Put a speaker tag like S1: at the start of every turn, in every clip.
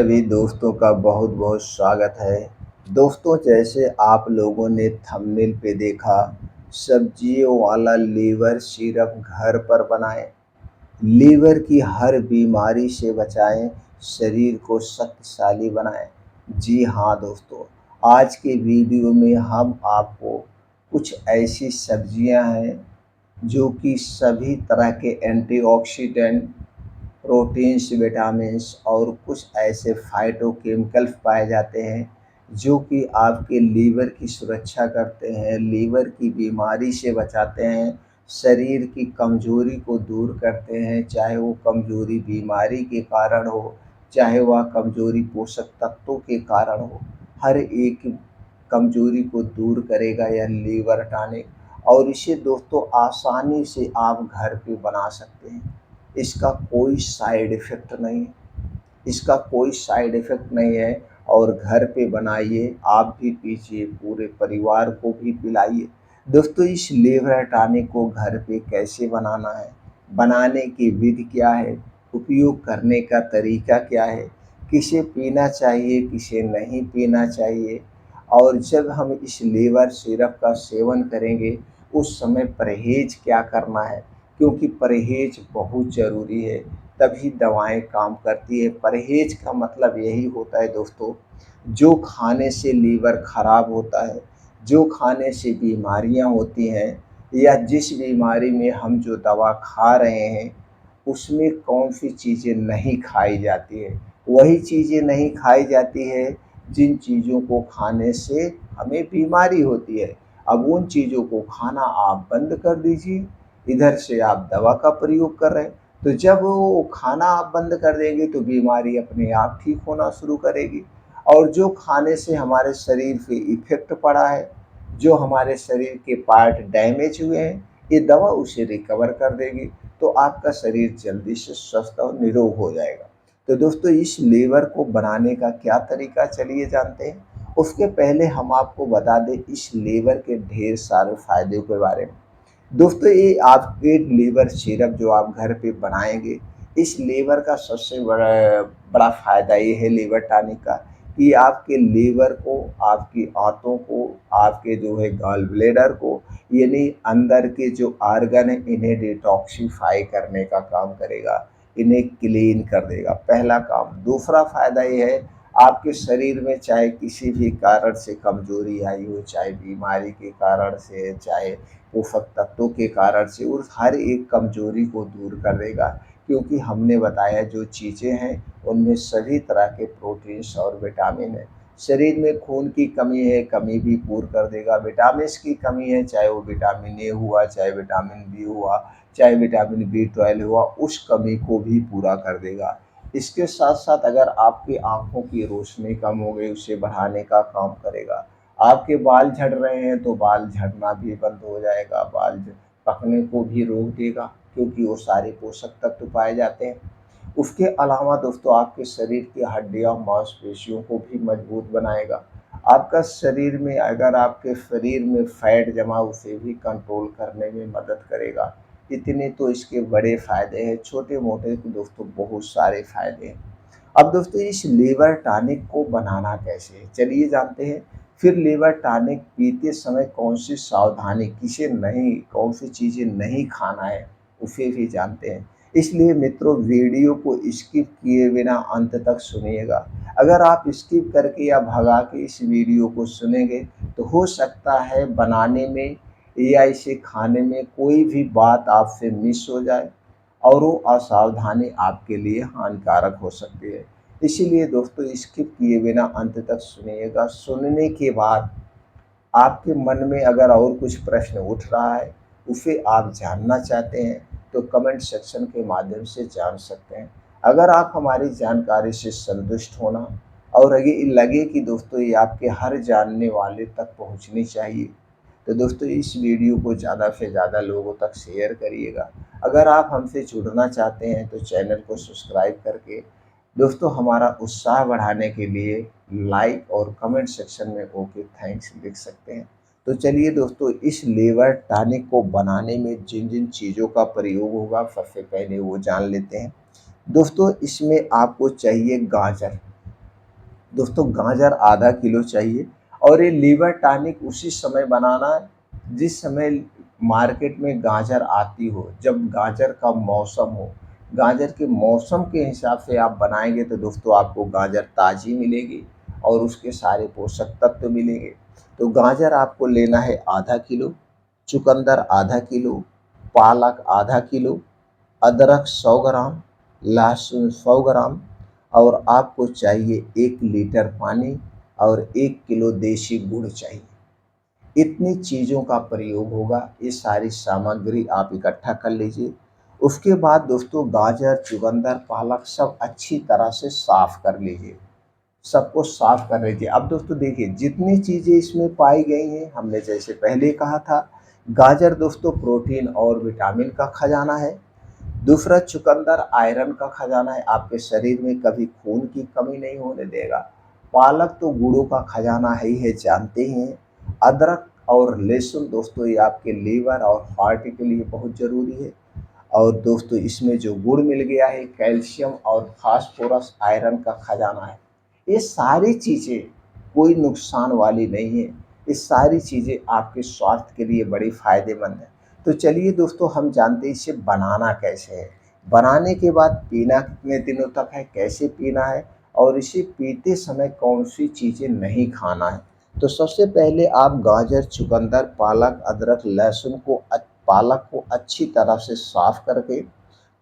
S1: सभी दोस्तों का बहुत बहुत स्वागत है। दोस्तों, जैसे आप लोगों ने थंबनेल पे देखा, सब्जियों वाला लीवर सिरप घर पर बनाएं, लीवर की हर बीमारी से बचाएं, शरीर को शक्तिशाली बनाएं। जी हाँ दोस्तों, आज के वीडियो में हम आपको कुछ ऐसी सब्जियां हैं जो कि सभी तरह के एंटीऑक्सीडेंट, प्रोटीन्स, विटामिन्स और कुछ ऐसे फाइटोकेमिकल्स पाए जाते हैं जो कि आपके लीवर की सुरक्षा करते हैं, लीवर की बीमारी से बचाते हैं, शरीर की कमज़ोरी को दूर करते हैं, चाहे वो कमज़ोरी बीमारी के कारण हो, चाहे वह कमज़ोरी पोषक तत्वों के कारण हो। हर एक कमज़ोरी को दूर करेगा यह लीवर टॉनिक, और इसे दोस्तों आसानी से आप घर पे बना सकते हैं। इसका कोई साइड इफ़ेक्ट नहीं है, इसका कोई साइड इफ़ेक्ट नहीं है। और घर पे बनाइए, आप भी पीजिए, पूरे परिवार को भी पिलाइए। दोस्तों, इस लीवर टॉनिक को घर पे कैसे बनाना है, बनाने की विधि क्या है, उपयोग करने का तरीका क्या है, किसे पीना चाहिए, किसे नहीं पीना चाहिए, और जब हम इस लीवर सिरप का सेवन करेंगे उस समय परहेज़ क्या करना है, क्योंकि परहेज़ बहुत ज़रूरी है, तभी दवाएँ काम करती है। परहेज़ का मतलब यही होता है दोस्तों, जो खाने से लीवर खराब होता है, जो खाने से बीमारियाँ होती हैं, या जिस बीमारी में हम जो दवा खा रहे हैं, उसमें कौन-सी चीज़ें नहीं खाई जाती है। वही चीज़ें नहीं खाई जाती है जिन चीज़ों को खाने से हमें बीमारी होती है। अब उन चीज़ों को खाना आप बंद कर दीजिए, इधर से आप दवा का प्रयोग कर रहे हैं। तो जब वो खाना आप बंद कर देंगे तो बीमारी अपने आप ठीक होना शुरू करेगी, और जो खाने से हमारे शरीर पे इफ़ेक्ट पड़ा है, जो हमारे शरीर के पार्ट डैमेज हुए हैं, ये दवा उसे रिकवर कर देगी, तो आपका शरीर जल्दी से स्वस्थ और निरोग हो जाएगा। तो दोस्तों, इस लीवर को बनाने का क्या तरीका, चलिए जानते हैं। उसके पहले हम आपको बता दें इस लीवर के ढेर सारे फ़ायदों के बारे में। दोस्तों, ये आपके लीवर सिरप जो आप घर पे बनाएँगे, इस लीवर का सबसे बड़ा बड़ा फ़ायदा ये है लीवर टॉनिक का, कि आपके लीवर को, आपकी आंतों को, आपके जो है गॉल ब्लैडर को, यानी अंदर के जो ऑर्गन हैं, इन्हें डिटॉक्सिफ़ाई करने का काम करेगा, इन्हें क्लीन कर देगा, पहला काम। दूसरा फ़ायदा ये है, आपके शरीर में चाहे किसी भी कारण से कमज़ोरी आई हो, चाहे बीमारी के कारण से, चाहे पोषक तत्वों के कारण से, उस हर एक कमज़ोरी को दूर कर देगा, क्योंकि हमने बताया जो चीज़ें हैं उनमें सभी तरह के प्रोटीन्स और विटामिन हैं। शरीर में खून की कमी है, कमी भी पूर्ण कर देगा। विटामिन्स की कमी है, चाहे वो विटामिन ए हुआ, चाहे विटामिन बी हुआ, चाहे विटामिन बी12 हुआ, उस कमी को भी पूरा कर देगा। इसके साथ-साथ अगर आपकी आँखों की रोशनी कम हो गई, उसे बढ़ाने का काम करेगा। आपके बाल झड़ रहे हैं तो बाल झड़ना भी बंद हो जाएगा, बाल पकने को भी रोक देगा, क्योंकि वो सारे पोषक तत्व पाए जाते हैं। उसके अलावा दोस्तों, आपके शरीर की हड्डियाँ, मांसपेशियों को भी मजबूत बनाएगा। आपका शरीर में, अगर आपके शरीर में फैट जमा, उसे भी कंट्रोल करने में मदद करेगा। इतने तो इसके बड़े फ़ायदे हैं, छोटे-मोटे तो दोस्तों बहुत सारे फ़ायदे हैं। अब दोस्तों, इस लीवर टॉनिक को बनाना कैसे है, चलिए जानते हैं। फिर लीवर टॉनिक पीते समय कौन सी सावधानी, किसे नहीं, कौन सी चीज़ें नहीं खाना है, उसे भी जानते हैं। इसलिए मित्रों, वीडियो को स्किप किए बिना अंत तक सुनिएगा। अगर आप स्किप करके या भगा के इस वीडियो को सुनेंगे तो हो सकता है बनाने में या इसे खाने में कोई भी बात आपसे मिस हो जाए, और वो असावधानी आपके लिए हानिकारक हो सकती है। इसीलिए दोस्तों, स्किप किए बिना अंत तक सुनिएगा। सुनने के बाद आपके मन में अगर और कुछ प्रश्न उठ रहा है, उसे आप जानना चाहते हैं, तो कमेंट सेक्शन के माध्यम से जान सकते हैं। अगर आप हमारी जानकारी से संतुष्ट होना, और अगे लगे कि दोस्तों ये आपके हर जानने वाले तक पहुंचनी चाहिए, तो दोस्तों इस वीडियो को ज़्यादा से ज़्यादा लोगों तक शेयर करिएगा। अगर आप हमसे जुड़ना चाहते हैं तो चैनल को सब्सक्राइब करके दोस्तों हमारा उत्साह बढ़ाने के लिए लाइक और कमेंट सेक्शन में ओके थैंक्स लिख सकते हैं। तो चलिए दोस्तों, इस लीवर टॉनिक को बनाने में जिन जिन चीज़ों का प्रयोग होगा, सबसे पहले वो जान लेते हैं। दोस्तों, इसमें आपको चाहिए गाजर। दोस्तों गाजर आधा किलो चाहिए और ये लीवर टॉनिक उसी समय बनाना है जिस समय मार्केट में गाजर आती हो, जब गाजर का मौसम हो। गाजर के मौसम के हिसाब से आप बनाएंगे तो दोस्तों आपको गाजर ताज़ी मिलेगी और उसके सारे पोषक तत्व मिलेंगे। तो गाजर आपको लेना है आधा किलो, चुकंदर आधा किलो, पालक आधा किलो, अदरक 100 ग्राम, लहसुन 100 ग्राम और आपको चाहिए 1 लीटर पानी और 1 किलो देसी गुड़ चाहिए। इतनी चीज़ों का प्रयोग होगा, ये सारी सामग्री आप इकट्ठा कर लीजिए। उसके बाद दोस्तों गाजर, चुकंदर, पालक सब अच्छी तरह से साफ कर लीजिए, सबको साफ कर लीजिए। अब दोस्तों देखिए जितनी चीज़ें इसमें पाई गई हैं, हमने जैसे पहले कहा था, गाजर दोस्तों प्रोटीन और विटामिन का खजाना है। दूसरा चुकंदर आयरन का खजाना है, आपके शरीर में कभी खून की कमी नहीं होने देगा। पालक तो गुणों का खजाना है ही है, जानते ही हैं। अदरक और लहसुन दोस्तों ये आपके लीवर और हार्ट के लिए बहुत ज़रूरी है। और दोस्तों इसमें जो गुड़ मिल गया है कैल्शियम और फास्फोरस आयरन का खजाना है। ये सारी चीज़ें कोई नुकसान वाली नहीं है, ये सारी चीज़ें आपके स्वास्थ्य के लिए बड़ी फ़ायदेमंद है। तो चलिए दोस्तों हम जानते हैं इसे बनाना कैसे है। बनाने के बाद पीना कितने दिनों तक है, कैसे पीना है और इसे पीते समय कौन सी चीज़ें नहीं खाना है। तो सबसे पहले आप गाजर, चुकंदर, पालक, अदरक, लहसुन को पालक को अच्छी तरह से साफ करके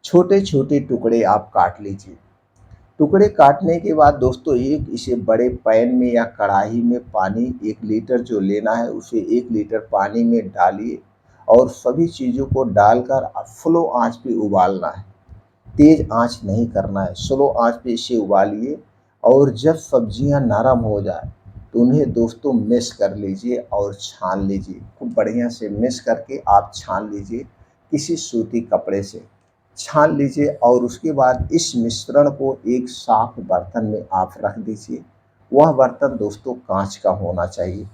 S1: छोटे छोटे टुकड़े आप काट लीजिए। टुकड़े काटने के बाद दोस्तों एक इसे बड़े पैन में या कढ़ाई में पानी 1 लीटर जो लेना है उसे 1 लीटर पानी में डालिए और सभी चीज़ों को डालकर स्लो आंच पे उबालना है। तेज आंच नहीं करना है, स्लो आंच पे इसे उबालिए और जब सब्जियां नरम हो जाए तो उन्हें दोस्तों मिक्स कर लीजिए और छान लीजिए। खूब बढ़िया से मिक्स करके आप छान लीजिए, किसी सूती कपड़े से छान लीजिए और उसके बाद इस मिश्रण को एक साफ बर्तन में आप रख दीजिए। वह बर्तन दोस्तों कांच का होना चाहिए।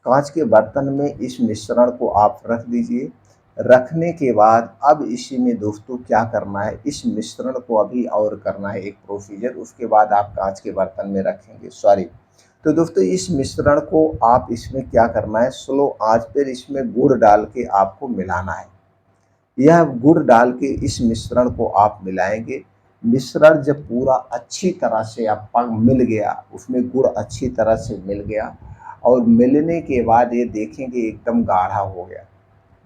S1: कांच के बर्तन में इस मिश्रण को आप रख दीजिए। रखने के बाद अब इसी में दोस्तों क्या करना है, इस मिश्रण को अभी और करना है एक प्रोसीजर, उसके बाद आप कांच के बर्तन में रखेंगे, सॉरी। तो दोस्तों इस मिश्रण को आप इसमें क्या करना है, स्लो आंच पर इसमें गुड़ डाल के आपको मिलाना है। यह गुड़ डाल के इस मिश्रण को आप मिलाएंगे। मिश्रण जब पूरा अच्छी तरह से आप मिल गया, उसमें गुड़ अच्छी तरह से मिल गया और मिलने के बाद ये देखेंगे एकदम गाढ़ा हो गया।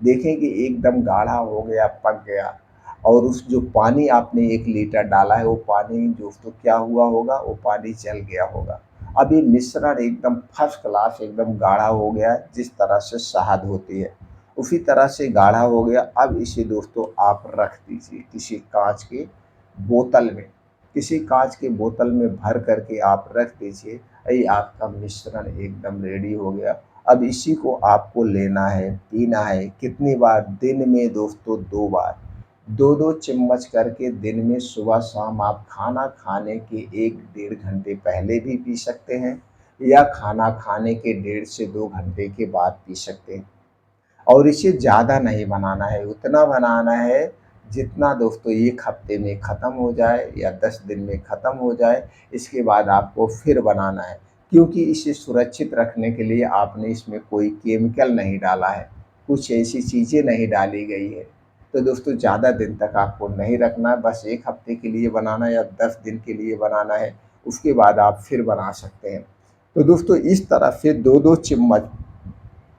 S1: देखेंगे एकदम गाढ़ा हो गया, पक गया और उस जो पानी आपने 1 लीटर डाला है वो पानी दोस्तों क्या हुआ होगा, वो पानी जल गया होगा। अब ये मिश्रण एकदम फर्स्ट क्लास एकदम गाढ़ा हो गया है, जिस तरह से शहद होती है उसी तरह से गाढ़ा हो गया। अब इसे दोस्तों आप रख दीजिए किसी कांच के बोतल में, किसी कांच के बोतल में भर करके आप रख दीजिए। ये आपका मिश्रण एकदम रेडी हो गया। अब इसी को आपको लेना है, पीना है। कितनी बार, दिन में दोस्तों 2 बार, 2-2 चम्मच करके दिन में सुबह शाम आप खाना खाने के 1 डेढ़ घंटे पहले भी पी सकते हैं या खाना खाने के 1.5 से 2 घंटे के बाद पी सकते हैं। और इसे ज़्यादा नहीं बनाना है, उतना बनाना है जितना दोस्तों 1 हफ्ते में ख़त्म हो जाए या 10 दिन में ख़त्म हो जाए। इसके बाद आपको फिर बनाना है, क्योंकि इसे सुरक्षित रखने के लिए आपने इसमें कोई केमिकल नहीं डाला है, कुछ ऐसी चीज़ें नहीं डाली गई है। तो दोस्तों ज़्यादा दिन तक आपको नहीं रखना है, बस 1 हफ्ते के लिए बनाना है या 10 दिन के लिए बनाना है, उसके बाद आप फिर बना सकते हैं। तो दोस्तों इस तरह से 2-2 चम्मच,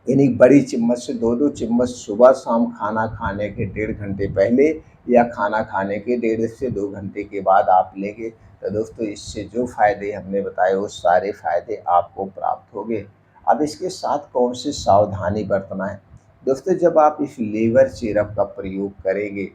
S1: यानी बड़ी चम्मच से 2-2 चम्मच सुबह शाम खाना खाने के 1.5 घंटे पहले या खाना खाने के 1.5 से 2 घंटे के बाद आप लेंगे तो दोस्तों इससे जो फ़ायदे हमने बताए वो सारे फ़ायदे आपको प्राप्त होंगे। अब इसके साथ कौन सी सावधानी बरतना है? दोस्तों जब आप इस लीवर सिरप का प्रयोग करेंगे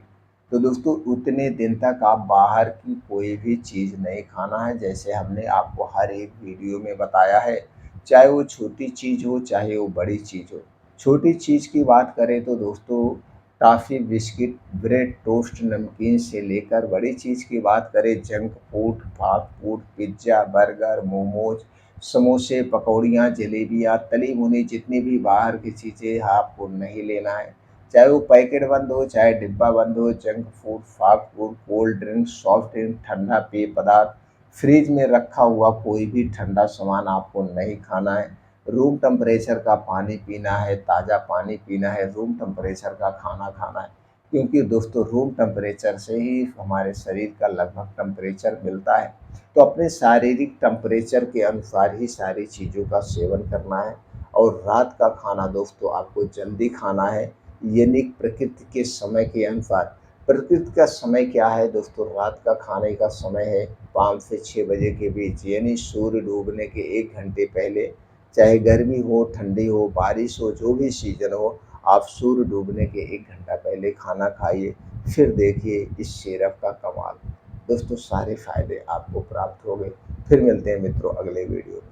S1: तो दोस्तों उतने दिन तक आप बाहर की कोई भी चीज़ नहीं खाना है, जैसे हमने आपको हर एक वीडियो में बताया है। चाहे वो छोटी चीज़ हो, चाहे वो बड़ी चीज़ हो। छोटी चीज़ की बात करें तो दोस्तों टॉफ़ी, बिस्किट, ब्रेड, टोस्ट, नमकीन से लेकर बड़ी चीज़ की बात करें junk food, fast food, pizza, burger, momos, समोसे, पकौड़ियाँ, जलेबियाँ, तली भुनी जितनी भी बाहर की चीज़ें आपको नहीं लेना है। चाहे वो पैकेट बंद हो, चाहे डिब्बा बंद हो, junk food, fast food, cold drink, soft drink, ठंडा पेय पदार्थ, फ्रिज में रखा हुआ कोई भी ठंडा सामान आपको नहीं खाना है। रूम टेम्परेचर का पानी पीना है, ताज़ा पानी पीना है, रूम टेम्परेचर का खाना खाना है। क्योंकि दोस्तों रूम टेम्परेचर से ही हमारे शरीर का लगभग टेम्परेचर मिलता है। तो अपने शारीरिक टेम्परेचर के अनुसार ही सारी चीज़ों का सेवन करना है। और रात का खाना दोस्तों आपको जल्दी खाना है, यानी प्रकृति के समय के अनुसार। प्रकृति का समय क्या है दोस्तों? रात का खाने का समय है 5 से 6 बजे के बीच, यानी सूर्य डूबने के 1 घंटे पहले। चाहे गर्मी हो, ठंडी हो, बारिश हो, जो भी सीज़न हो, आप सूर्य डूबने के 1 घंटा पहले खाना खाइए। फिर देखिए इस सिरप का कमाल। दोस्तों सारे फ़ायदे आपको प्राप्त होंगे। फिर मिलते हैं मित्रों अगले वीडियो में।